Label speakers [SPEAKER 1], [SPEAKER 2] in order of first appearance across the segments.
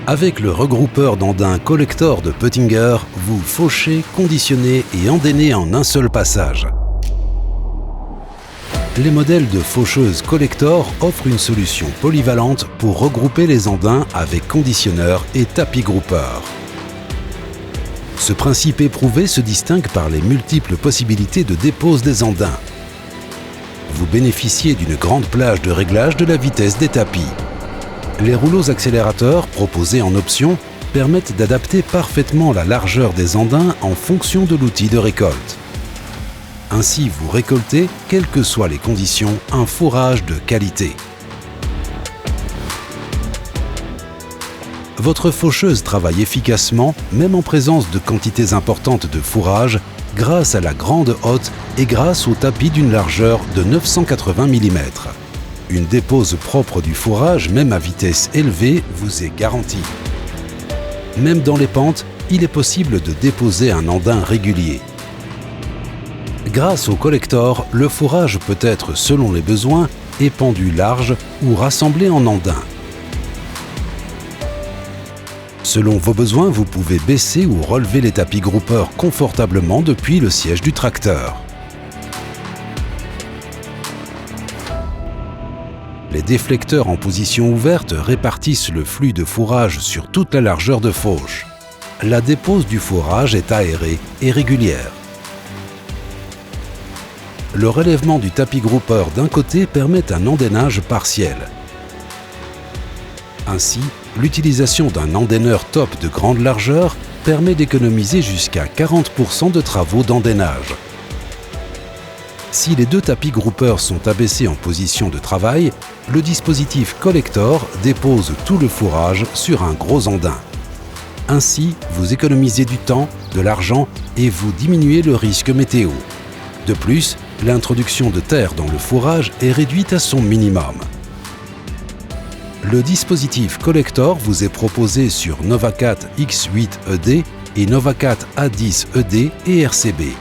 [SPEAKER 1] Avec le regroupeur d'andins Collector de Peutinger, vous fauchez, conditionnez et endainez en un seul passage. Les modèles de faucheuses Collector offrent une solution polyvalente pour regrouper les andins avec conditionneur et tapis groupeur. Ce principe éprouvé se distingue par les multiples possibilités de dépose des andins. Vous bénéficiez d'une grande plage de réglage de la vitesse des tapis. Les rouleaux accélérateurs proposés en option permettent d'adapter parfaitement la largeur des andins en fonction de l'outil de récolte. Ainsi, vous récoltez, quelles que soient les conditions, un fourrage de qualité. Votre faucheuse travaille efficacement, même en présence de quantités importantes de fourrage, grâce à la grande hotte et grâce au tapis d'une largeur de 980 mm. Une dépose propre du fourrage, même à vitesse élevée, vous est garantie. Même dans les pentes, il est possible de déposer un andin régulier. Grâce au Collector, le fourrage peut être, selon les besoins, épandu large ou rassemblé en andins. Selon vos besoins, vous pouvez baisser ou relever les tapis groupeurs confortablement depuis le siège du tracteur. Les déflecteurs en position ouverte répartissent le flux de fourrage sur toute la largeur de fauche. La dépose du fourrage est aérée et régulière. Le relèvement du tapis groupeur d'un côté permet un endainage partiel. Ainsi, l'utilisation d'un endaineur top de grande largeur permet d'économiser jusqu'à 40% de travaux d'endainage. Si les deux tapis groupeurs sont abaissés en position de travail, le dispositif Collector dépose tout le fourrage sur un gros andin. Ainsi, vous économisez du temps, de l'argent et vous diminuez le risque météo. De plus, l'introduction de terre dans le fourrage est réduite à son minimum. Le dispositif Collector vous est proposé sur Novacat X8 ED et Novacat A10 ED et RCB.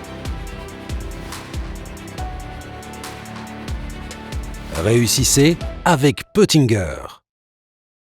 [SPEAKER 1] Réussissez avec Peutinger.